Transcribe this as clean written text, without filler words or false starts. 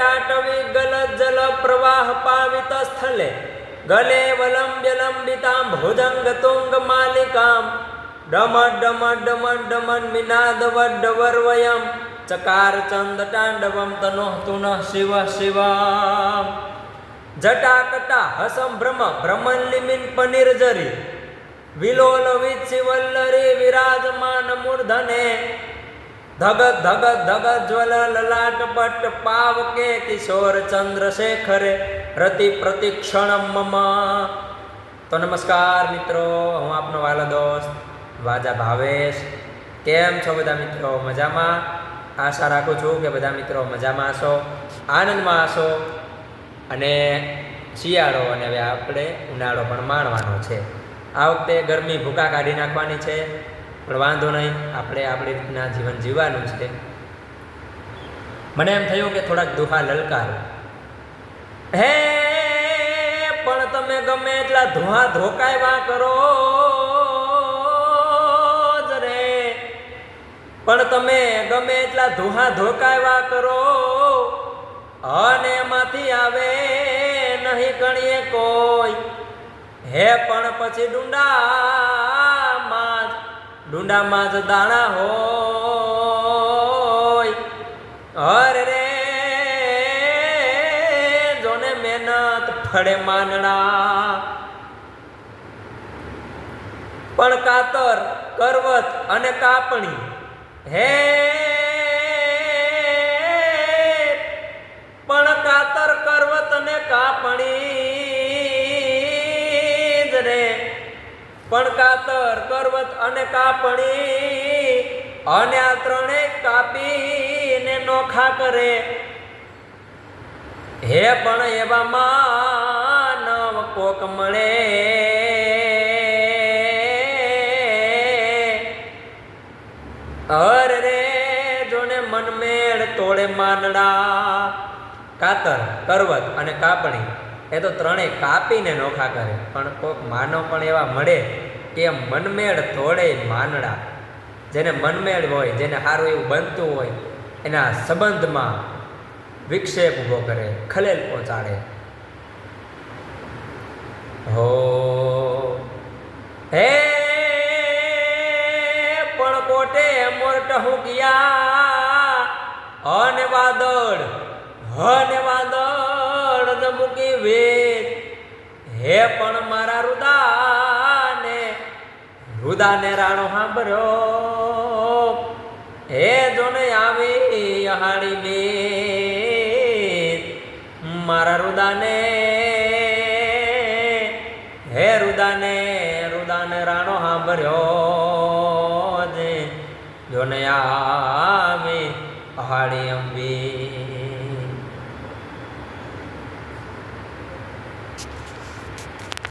જટાટવી ગલ જલ પ્રવાહ પાવિત સ્થલે ગલે વલંબ્ય લંબિતામ ભુજંગ તુંગ માલિકામ ડમડ ડમડ ડમડ ડમન મિનાદ વડ્ડવર્વયમ ચકાર ચંદ તાંડવમ તનોહ તુનઃ શિવ શિવમ જટાકટા હસમ ભ્રમ ભ્રમલિમિન પનિર્જરી વિલોલ વિચ્છિવલ્લરી વિરાજમાન મૂર્ધને ધગત ધગત ધગત જ્વલ લલાટ પટ પાવકે કિશોર ચંદ્રશેખરે રતિ પ્રતિક્ષણમ મમ. તો નમસ્કાર મિત્રો, હું આપનો વાલો દોસ્ત વાજા ભાવેશ. કેમ છો બધા મિત્રો? મજામાં? આશા રાખું છું કે બધા મિત્રો મજામાં હશો, આનંદમાં હશો. અને શિયાળો અને હવે આપણે ઉનાળો પણ માણવાનો છે. આ વખતે ગરમી ભૂકા કાઢી નાખવાની છે, પણ વાંધો નહીં, આપણે આપણી રીતના જીવન જીવવાનું છે. મને એમ થયું કે થોડાક દુહા લલકારું. હે પણ તમે ગમે એટલા ધુઆ ધોકાવ્યા કરો જ રે, પણ તમે ગમે એટલા ધુઆ ધોકાવ્યા કરો અને એમાંથી આવે નહીં કણીએ કોઈ. હે પણ પછી ડુંડામાં જ દાણા હોય. અરે રે જોને મહેનત ફળે માનડા. પણ કાતર કરવત અને કાપણી, હે પણ કાતર કરવત અને કાપણી જ રે, પણ કાતર કરવત અને કાપણી અને આ ત્રણેય કાપીને નોખા કરે. હે પણ એવા માનવ કોક મળે, અરે રે જોને મનમેળ તોડે માનડા. કાતર કરવત અને કાપણી એ તો ત્રણેય કાપીને નોખા કરે, પણ કોક માનવ પણ એવા મળે કે મનમેળ તોડે માનડા. જેને મનમેળ હોય, જેને સારું એવું બનતું હોય, એના સંબંધમાં વિક્ષેપ ઊભો કરે, ખલેલ પહોંચાડે. હો હે પણ કોટે મોરટ હુકિયા અને વાદળ મૂકી વેદ. હે પણ મારા રુદાને રાણો સાંભળ્યો. હે જોને આવી અહાડી બેદ મારા રુદાને. હે રુદાને રાણો સાંભળ્યો. જોને આવી અહાડી અંબી.